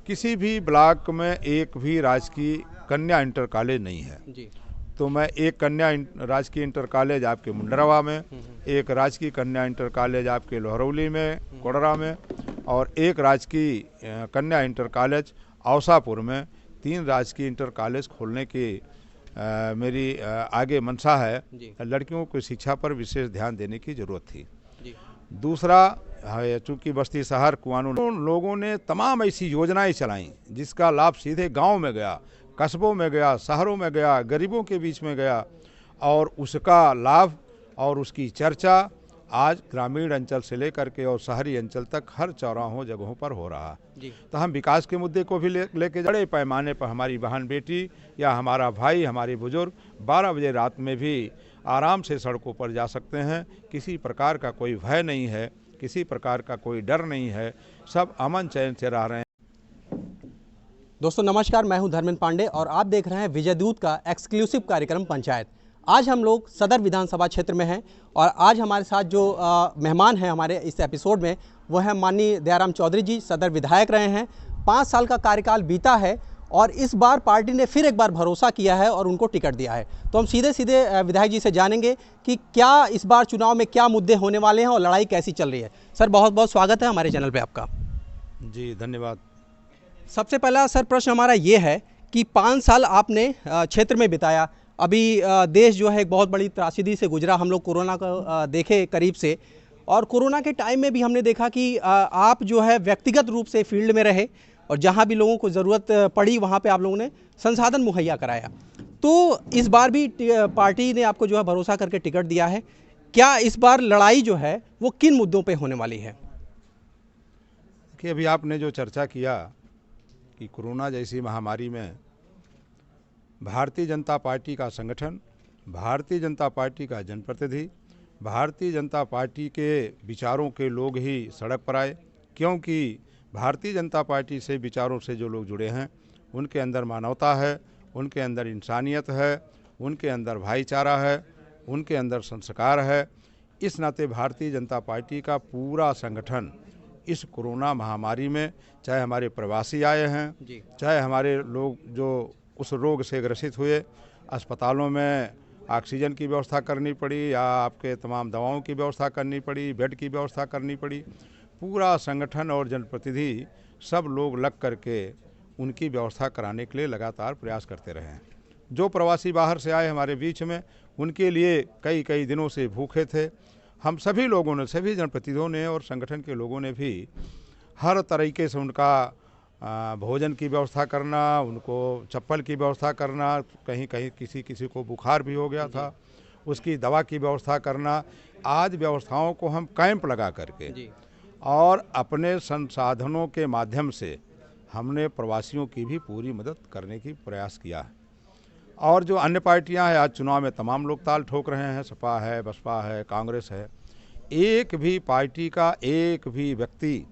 किसी भी ब्लॉक में एक भी राजकीय कन्या इंटर कॉलेज नहीं है जी। तो मैं एक कन्या राजकीय इंटर कॉलेज आपके मुंडरवा में, एक राजकीय कन्या इंटर कॉलेज आपके लोहरौली में कोडरा में, और एक राजकीय कन्या इंटर कॉलेज औसापुर में, 3 राजकीय इंटर कॉलेज खोलने की मेरी आगे मंशा है। लड़कियों की शिक्षा पर विशेष ध्यान देने की ज़रूरत थी। दूसरा, चूँकि बस्ती शहर कुआनो लोगों ने तमाम ऐसी योजनाएं चलाई जिसका लाभ सीधे गांव में गया, कस्बों में गया, शहरों में गया, गरीबों के बीच में गया, और उसका लाभ और उसकी चर्चा आज ग्रामीण अंचल से लेकर के और शहरी अंचल तक हर चौराहों जगहों पर हो रहा है। तो हम विकास के मुद्दे को भी लेके बड़े पैमाने पर हमारी बहन बेटी या हमारा भाई, हमारे बुजुर्ग 12 बजे रात में भी आराम से सड़कों पर जा सकते हैं। किसी प्रकार का कोई भय नहीं है, किसी प्रकार का कोई डर नहीं है, सब अमन चैन से रह रहे हैं। दोस्तों नमस्कार, मैं हूं धर्मेंद्र पांडे और आप देख रहे हैं विजय दूत का एक्सक्लूसिव कार्यक्रम पंचायत। आज हम लोग सदर विधानसभा क्षेत्र में हैं और आज हमारे साथ जो मेहमान हैं हमारे इस एपिसोड में, वो है माननीय दयाराम चौधरी जी। सदर विधायक रहे हैं, 5 साल का कार्यकाल बीता है और इस बार पार्टी ने फिर एक बार भरोसा किया है और उनको टिकट दिया है। तो हम सीधे सीधे विधायक जी से जानेंगे कि क्या इस बार चुनाव में क्या मुद्दे होने वाले हैं और लड़ाई कैसी चल रही है। सर बहुत बहुत स्वागत है हमारे चैनल पे आपका। जी धन्यवाद। सबसे पहला सर प्रश्न हमारा ये है कि 5 साल आपने क्षेत्र में बिताया। अभी देश जो है एक बहुत बड़ी त्रासदी से गुजरा, हम लोग कोरोना को देखे करीब से, और कोरोना के टाइम में भी हमने देखा कि आप जो है व्यक्तिगत रूप से फील्ड में रहे और जहां भी लोगों को ज़रूरत पड़ी वहां पे आप लोगों ने संसाधन मुहैया कराया। तो इस बार भी पार्टी ने आपको जो है भरोसा करके टिकट दिया है। क्या इस बार लड़ाई जो है वो किन मुद्दों पे होने वाली है? कि अभी आपने जो चर्चा किया कि कोरोना जैसी महामारी में भारतीय जनता पार्टी का संगठन, भारतीय जनता पार्टी का जनप्रतिनिधि, भारतीय जनता पार्टी के विचारों के लोग ही सड़क पर आए, क्योंकि भारतीय जनता पार्टी से विचारों से जो लोग जुड़े हैं उनके अंदर मानवता है, उनके अंदर इंसानियत है, उनके अंदर भाईचारा है, उनके अंदर संस्कार है। इस नाते भारतीय जनता पार्टी का पूरा संगठन इस कोरोना महामारी में, चाहे हमारे प्रवासी आए हैं, चाहे हमारे लोग जो उस रोग से ग्रसित हुए, अस्पतालों में ऑक्सीजन की व्यवस्था करनी पड़ी या आपके तमाम दवाओं की व्यवस्था करनी पड़ी, बेड की व्यवस्था करनी पड़ी, पूरा संगठन और जनप्रतिनिधि सब लोग लग करके उनकी व्यवस्था कराने के लिए लगातार प्रयास करते रहे हैं। जो प्रवासी बाहर से आए हमारे बीच में, उनके लिए कई कई दिनों से भूखे थे। हम सभी लोगों ने, सभी जनप्रतिनिधियों ने और संगठन के लोगों ने भी हर तरीके से उनका भोजन की व्यवस्था करना, उनको चप्पल की व्यवस्था करना, कहीं कहीं किसी को बुखार भी हो गया था, उसकी दवा की व्यवस्था करना। आज व्यवस्थाओं को हम कैंप लगा करके और अपने संसाधनों के माध्यम से हमने प्रवासियों की भी पूरी मदद करने की प्रयास किया है। और जो अन्य पार्टियां हैं आज चुनाव में तमाम लोग ताल ठोक रहे हैं, सपा है, बसपा है, कांग्रेस है, एक भी पार्टी का एक भी व्यक्ति,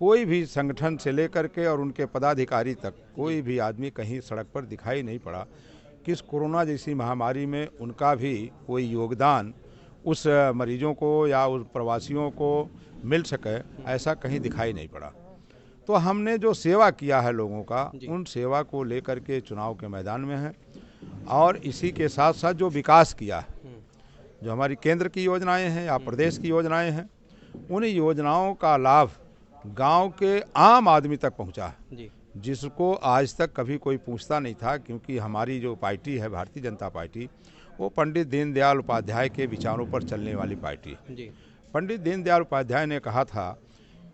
कोई भी संगठन से लेकर के और उनके पदाधिकारी तक कोई भी आदमी कहीं सड़क पर दिखाई नहीं पड़ा कि इस कोरोना जैसी महामारी में उनका भी कोई योगदान उस मरीजों को या उस प्रवासियों को मिल सके, ऐसा कहीं दिखाई नहीं पड़ा। तो हमने जो सेवा किया है लोगों का, उन सेवा को लेकर के चुनाव के मैदान में है। और इसी के साथ साथ जो विकास किया है, जो हमारी केंद्र की योजनाएं हैं या प्रदेश की योजनाएं हैं, उन योजनाओं का लाभ गांव के आम आदमी तक पहुंचा है, जिसको आज तक कभी कोई पूछता नहीं था। क्योंकि हमारी जो पार्टी है भारतीय जनता पार्टी, वो पंडित दीनदयाल उपाध्याय के विचारों पर चलने वाली पार्टी है। पंडित दीनदयाल उपाध्याय ने कहा था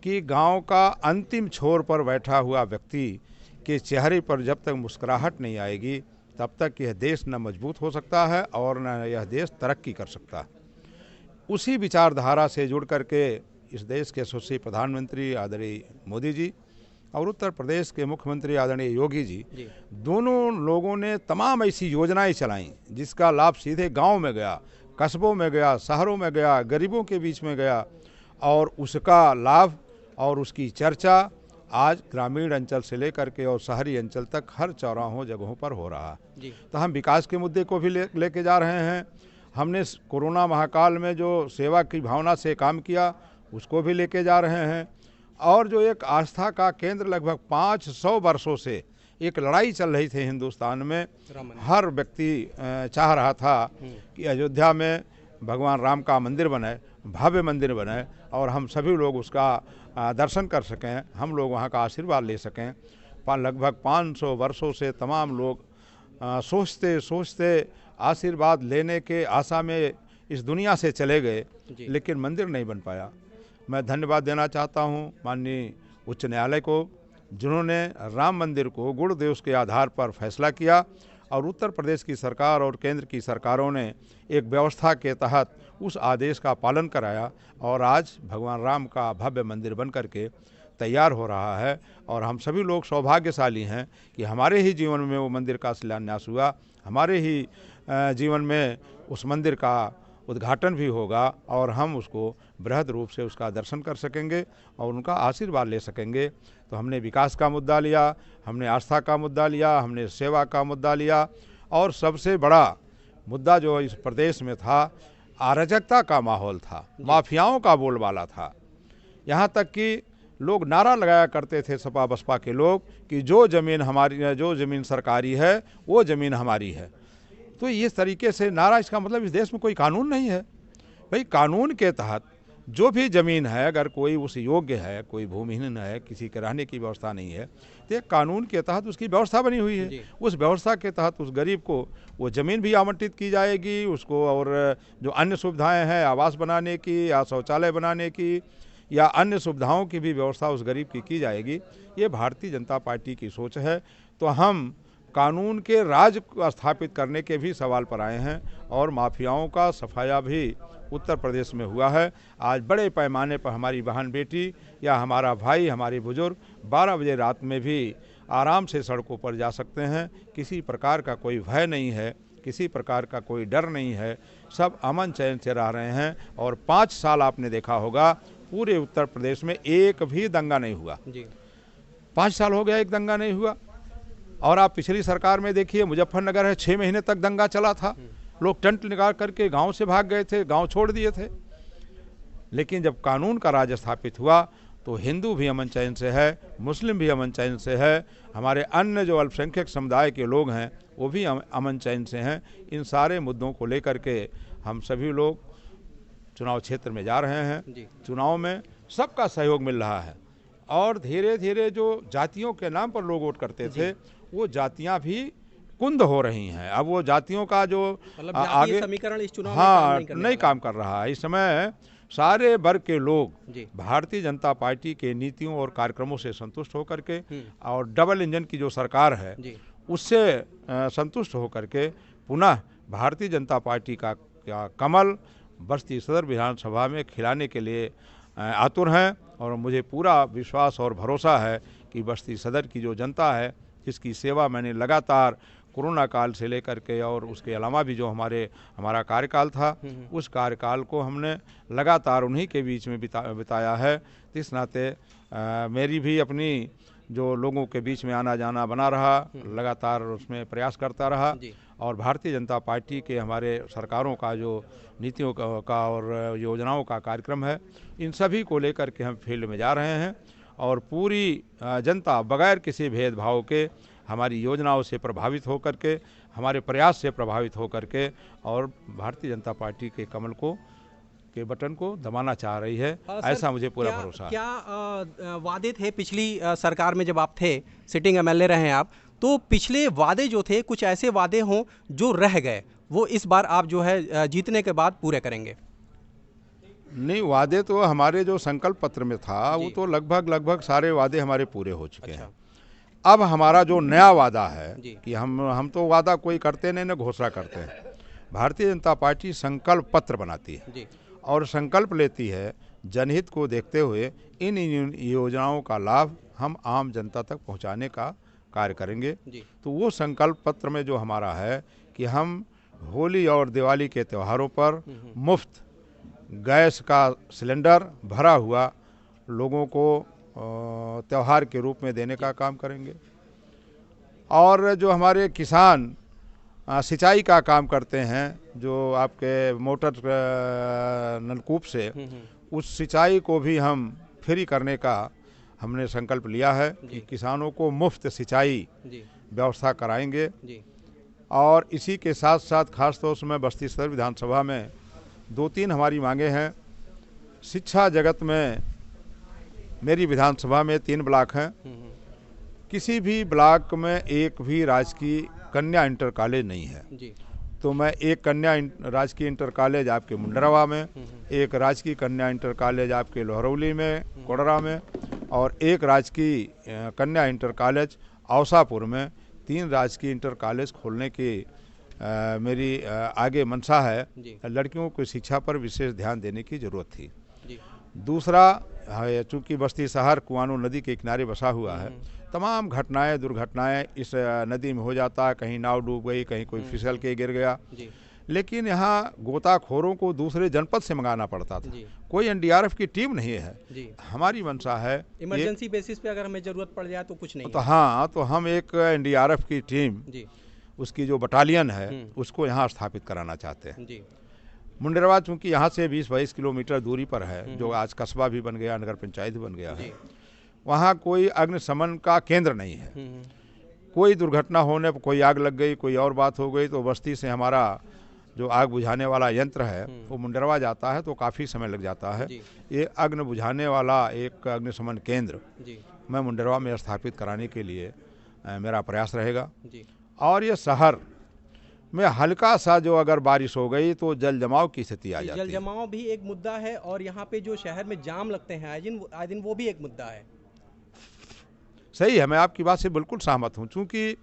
कि गांव का अंतिम छोर पर बैठा हुआ व्यक्ति के चेहरे पर जब तक मुस्कुराहट नहीं आएगी, तब तक यह देश न मजबूत हो सकता है और न यह देश तरक्की कर सकता है। उसी विचारधारा से जुड़ करके इस देश के यशस्वी प्रधानमंत्री आदरणीय मोदी जी और उत्तर प्रदेश के मुख्यमंत्री आदरणीय योगी जी, दोनों लोगों ने तमाम ऐसी योजनाएं चलाई जिसका लाभ सीधे गांव में गया, कस्बों में गया, शहरों में गया, गरीबों के बीच में गया, और उसका लाभ और उसकी चर्चा आज ग्रामीण अंचल से लेकर के और शहरी अंचल तक हर चौराहों जगहों पर हो रहा है। तो हम विकास के मुद्दे को भी लेके जा रहे हैं। हमने कोरोना महाकाल में जो सेवा की भावना से काम किया उसको भी लेके जा रहे हैं। और जो एक आस्था का केंद्र लगभग 500 वर्षों से एक लड़ाई चल रही थी हिंदुस्तान में। हर व्यक्ति चाह रहा था कि अयोध्या में भगवान राम का मंदिर बने, भव्य मंदिर बने और हम सभी लोग उसका दर्शन कर सकें, हम लोग वहाँ का आशीर्वाद ले सकें। लगभग 500 वर्षों से तमाम लोग सोचते सोचते आशीर्वाद लेने के आशा में इस दुनिया से चले गए, लेकिन मंदिर नहीं बन पाया। मैं धन्यवाद देना चाहता हूँ माननीय उच्च न्यायालय को, जिन्होंने राम मंदिर को गुण दिवस के आधार पर फैसला किया और उत्तर प्रदेश की सरकार और केंद्र की सरकारों ने एक व्यवस्था के तहत उस आदेश का पालन कराया और आज भगवान राम का भव्य मंदिर बन करके तैयार हो रहा है। और हम सभी लोग सौभाग्यशाली हैं कि हमारे ही जीवन में वो मंदिर का शिलान्यास हुआ, हमारे ही जीवन में उस मंदिर का उद्घाटन भी होगा और हम उसको बृहद रूप से उसका दर्शन कर सकेंगे और उनका आशीर्वाद ले सकेंगे। तो हमने विकास का मुद्दा लिया, हमने आस्था का मुद्दा लिया, हमने सेवा का मुद्दा लिया और सबसे बड़ा मुद्दा जो इस प्रदेश में था, अराजकता का माहौल था, माफियाओं का बोलबाला था। यहाँ तक कि लोग नारा लगाया करते थे, सपा बसपा के लोग, कि जो ज़मीन हमारी, जो ज़मीन सरकारी है वो ज़मीन हमारी है। तो इस तरीके से नारा, इसका मतलब इस देश में कोई कानून नहीं है। भाई कानून के तहत जो भी ज़मीन है, अगर कोई उस योग्य है, कोई भूमिहीन है, किसी के रहने की व्यवस्था नहीं है, तो एक कानून के तहत उसकी व्यवस्था बनी हुई है। उस व्यवस्था के तहत उस गरीब को वो ज़मीन भी आवंटित की जाएगी उसको, और जो अन्य सुविधाएं हैं आवास बनाने की या शौचालय बनाने की या अन्य सुविधाओं की भी व्यवस्था उस गरीब की जाएगी। ये भारतीय जनता पार्टी की सोच है। तो हम कानून के राज को स्थापित करने के भी सवाल पर आए हैं और माफियाओं का सफाया भी उत्तर प्रदेश में हुआ है। आज बड़े पैमाने पर हमारी बहन बेटी या हमारा भाई, हमारे बुजुर्ग 12 बजे रात में भी आराम से सड़कों पर जा सकते हैं। किसी प्रकार का कोई भय नहीं है, किसी प्रकार का कोई डर नहीं है, सब अमन चैन से रह रहे हैं। और 5 साल आपने देखा होगा पूरे उत्तर प्रदेश में एक भी दंगा नहीं हुआ जी। 5 साल हो गया, एक दंगा नहीं हुआ। और आप पिछली सरकार में देखिए, मुजफ्फरनगर है, 6 महीने तक दंगा चला था, लोग टेंट निकाल करके गांव से भाग गए थे, गांव छोड़ दिए थे। लेकिन जब कानून का राज स्थापित हुआ तो हिंदू भी अमन चैन से है, मुस्लिम भी अमन चैन से है, हमारे अन्य जो अल्पसंख्यक समुदाय के लोग हैं वो भी अमन चैन से हैं। इन सारे मुद्दों को लेकर के हम सभी लोग चुनाव क्षेत्र में जा रहे हैं। चुनाव में सबका सहयोग मिल रहा है और धीरे धीरे जो जातियों के नाम पर लोग वोट करते थे वो जातियां भी कुंद हो रही हैं। अब वो जातियों का जो आगे समीकरण इस चुनाव में नहीं काम कर रहा है। इस समय सारे वर्ग के लोग भारतीय जनता पार्टी के नीतियों और कार्यक्रमों से संतुष्ट होकर के और डबल इंजन की जो सरकार है उससे संतुष्ट होकर के पुनः भारतीय जनता पार्टी का कमल बस्ती सदर विधानसभा में खिलाने के लिए आतुर हैं। और मुझे पूरा विश्वास और भरोसा है कि बस्ती सदर की जो जनता है, जिसकी सेवा मैंने लगातार कोरोना काल से लेकर के और उसके अलावा भी जो हमारा कार्यकाल था, उस कार्यकाल को हमने लगातार उन्हीं के बीच में बिताया है। इस नाते मेरी भी अपनी जो लोगों के बीच में आना जाना बना रहा, लगातार उसमें प्रयास करता रहा। और भारतीय जनता पार्टी के हमारे सरकारों का जो नीतियों का और योजनाओं का कार्यक्रम है, इन सभी को लेकर के हम फील्ड में जा रहे हैं और पूरी जनता बगैर किसी भेदभाव के हमारी योजनाओं से प्रभावित होकर के, हमारे प्रयास से प्रभावित होकर के और भारतीय जनता पार्टी के कमल के बटन को दबाना चाह रही है। ऐसा मुझे पूरा भरोसा है। क्या वादे थे पिछली सरकार में जब आप थे, सिटिंग एमएलए रहे आप, तो पिछले वादे जो थे कुछ ऐसे वादे हों जो रह गए, वो इस बार आप जो है जीतने के बाद पूरे करेंगे? नहीं, वादे तो हमारे जो संकल्प पत्र में था वो तो लगभग सारे वादे हमारे पूरे हो चुके हैं। अब हमारा जो नया वादा है कि हम तो वादा कोई करते नहीं, न घोषणा करते हैं। भारतीय जनता पार्टी संकल्प पत्र बनाती है और संकल्प लेती है जनहित को देखते हुए इन योजनाओं का लाभ हम आम जनता तक पहुंचाने का कार्य करेंगे। तो वो संकल्प पत्र में जो हमारा है कि हम होली और दिवाली के त्योहारों पर मुफ्त गैस का सिलेंडर भरा हुआ लोगों को त्यौहार के रूप में देने का काम करेंगे। और जो हमारे किसान सिंचाई का काम करते हैं, जो आपके मोटर नलकूप से, उस सिंचाई को भी हम फ्री करने का हमने संकल्प लिया है कि किसानों को मुफ्त सिंचाई व्यवस्था कराएंगे। और इसी के साथ साथ खास तौर से मैं बस्ती सदर विधानसभा में 2-3 हमारी मांगे हैं। शिक्षा जगत में मेरी विधानसभा में 3 ब्लॉक हैं, किसी भी ब्लॉक में एक भी राजकीय कन्या इंटर कॉलेज नहीं है। तो मैं एक कन्या राजकीय इंटर कॉलेज आपके मुंडरवा में, एक राजकीय कन्या इंटर कॉलेज आपके लोहरौली में कोडरा में, और एक राजकीय कन्या इंटर कॉलेज औसापुर में, 3 राजकीय इंटर कॉलेज खोलने की मेरी आगे मंशा है। लड़कियों को शिक्षा पर विशेष ध्यान देने की ज़रूरत थी। दूसरा, चूँकि बस्ती शहर कुआनो नदी के किनारे बसा हुआ है, तमाम घटनाएं दुर्घटनाएं इस नदी में हो जाता है। कहीं नाव डूब गई, कहीं कोई फिसल के गिर गया, लेकिन यहाँ गोताखोरों को दूसरे जनपद से मंगाना पड़ता था। कोई एनडीआरएफ की टीम नहीं है। हमारी मंशा है इमरजेंसी बेसिस पे अगर हमें जरूरत पड़ जाए तो कुछ नहीं तो हाँ, तो हम एक एनडीआरएफ की टीम, उसकी जो बटालियन है, उसको यहाँ स्थापित कराना चाहते हैं। मुंडेरवा चूँकि यहाँ से 20-22 किलोमीटर दूरी पर है, जो आज कस्बा भी बन गया, नगर पंचायत भी बन गया है, वहाँ कोई अग्निशमन का केंद्र नहीं है। कोई दुर्घटना होने पर, कोई आग लग गई, कोई और बात हो गई, तो बस्ती से हमारा जो आग बुझाने वाला यंत्र है वो मुंडरवा जाता है, तो काफ़ी समय लग जाता है। ये अग्नि बुझाने वाला एक अग्निशमन केंद्र मैं मुंडरवा में स्थापित कराने के लिए मेरा प्रयास रहेगा। और ये शहर में हल्का सा जो अगर बारिश हो गई तो जल जमाव की स्थिति आ जाती है। जल जमाव भी एक मुद्दा है, और यहाँ पे जो शहर में जाम लगते हैं आए दिन वो भी एक मुद्दा है। सही है, मैं आपकी बात से बिल्कुल सहमत हूँ। चूँकि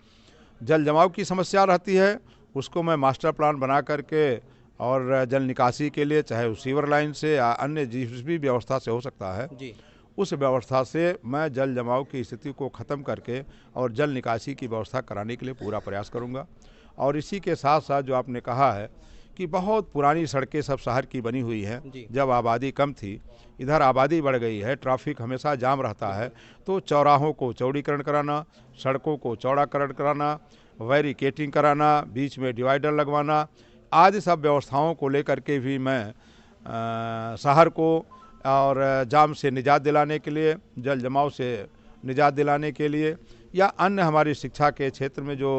जल जमाव की समस्या रहती है, उसको मैं मास्टर प्लान बना करके और जल निकासी के लिए, चाहे उस सीवर लाइन से या अन्य जिस भी व्यवस्था से हो सकता है, उस व्यवस्था से मैं जल जमाव की स्थिति को ख़त्म करके और जल निकासी की व्यवस्था कराने के लिए पूरा प्रयास करूँगा। और इसी के साथ साथ जो आपने कहा है कि बहुत पुरानी सड़कें सब शहर की बनी हुई हैं। जब आबादी कम थी, इधर आबादी बढ़ गई है, ट्रैफिक हमेशा जाम रहता है, तो चौराहों को चौड़ीकरण कराना, सड़कों को चौड़ाकरण कराना, बैरिकेडिंग कराना, बीच में डिवाइडर लगवाना, आदि सब व्यवस्थाओं को लेकर के भी मैं शहर को और जाम से निजात दिलाने के लिए, जल जमाव से निजात दिलाने के लिए, या अन्य हमारी शिक्षा के क्षेत्र में जो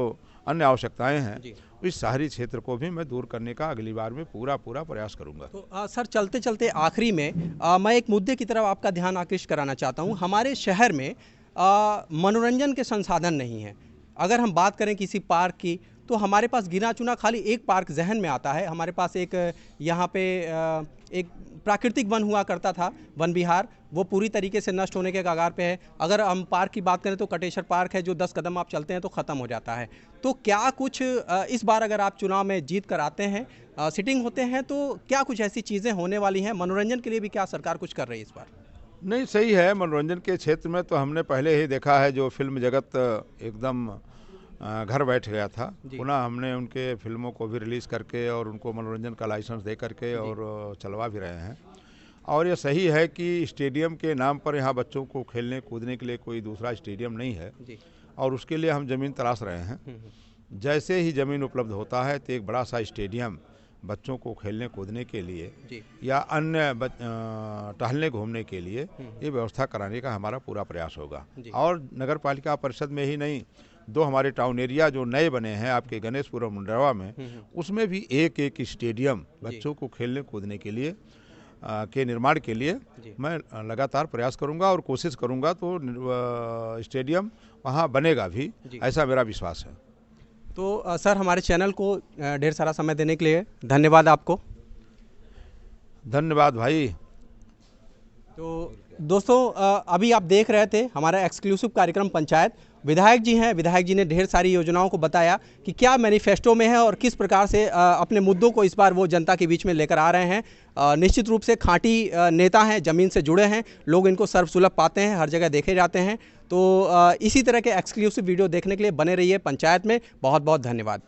अन्य आवश्यकताएं हैं, इस शहरी क्षेत्र को भी मैं दूर करने का अगली बार में पूरा प्रयास करूंगा। तो सर, चलते चलते आखिरी में मैं एक मुद्दे की तरफ आपका ध्यान आकृष्ट कराना चाहता हूं। हमारे शहर में मनोरंजन के संसाधन नहीं हैं। अगर हम बात करें किसी पार्क की, तो हमारे पास गिना चुना खाली एक पार्क जहन में आता है। हमारे पास एक यहाँ पे एक प्राकृतिक वन हुआ करता था, वन विहार, वो पूरी तरीके से नष्ट होने के कगार पे है। अगर हम पार्क की बात करें तो कटेश्वर पार्क है, जो 10 कदम आप चलते हैं तो ख़त्म हो जाता है। तो क्या कुछ इस बार अगर आप चुनाव में जीत कर आते हैं, सिटिंग होते हैं, तो क्या कुछ ऐसी चीज़ें होने वाली हैं मनोरंजन के लिए भी? क्या सरकार कुछ कर रही है इस बार? नहीं, सही है। मनोरंजन के क्षेत्र में तो हमने पहले ही देखा है, जो फिल्म जगत एकदम घर बैठ गया था, पुनः हमने उनके फिल्मों को भी रिलीज़ करके और उनको मनोरंजन का लाइसेंस दे करके और चलवा भी रहे हैं। और ये सही है कि स्टेडियम के नाम पर यहाँ बच्चों को खेलने कूदने के लिए कोई दूसरा स्टेडियम नहीं है, और उसके लिए हम ज़मीन तलाश रहे हैं। जैसे ही ज़मीन उपलब्ध होता है तो एक बड़ा सा स्टेडियम बच्चों को खेलने कूदने के लिए या अन्य टहलने घूमने के लिए ये व्यवस्था कराने का हमारा पूरा प्रयास होगा। और नगर पालिका परिषद में ही नहीं, 2 हमारे टाउन एरिया जो नए बने हैं आपके गणेशपुर और मुंडरवा में, उसमें भी एक स्टेडियम बच्चों को खेलने कूदने के लिए के निर्माण के लिए मैं लगातार प्रयास करूंगा और कोशिश करूंगा, तो स्टेडियम वहां बनेगा भी, ऐसा मेरा विश्वास है। तो सर, हमारे चैनल को ढेर सारा समय देने के लिए धन्यवाद आपको। धन्यवाद भाई। तो दोस्तों, अभी आप देख रहे थे हमारा एक्सक्लूसिव कार्यक्रम पंचायत। विधायक जी हैं, विधायक जी ने ढेर सारी योजनाओं को बताया कि क्या मैनिफेस्टो में है और किस प्रकार से अपने मुद्दों को इस बार वो जनता के बीच में लेकर आ रहे हैं। निश्चित रूप से खांटी नेता हैं, ज़मीन से जुड़े हैं, लोग इनको सर्वसुलभ पाते हैं, हर जगह देखे जाते हैं। तो इसी तरह के एक्सक्लूसिव वीडियो देखने के लिए बने रहिए पंचायत में। बहुत बहुत धन्यवाद।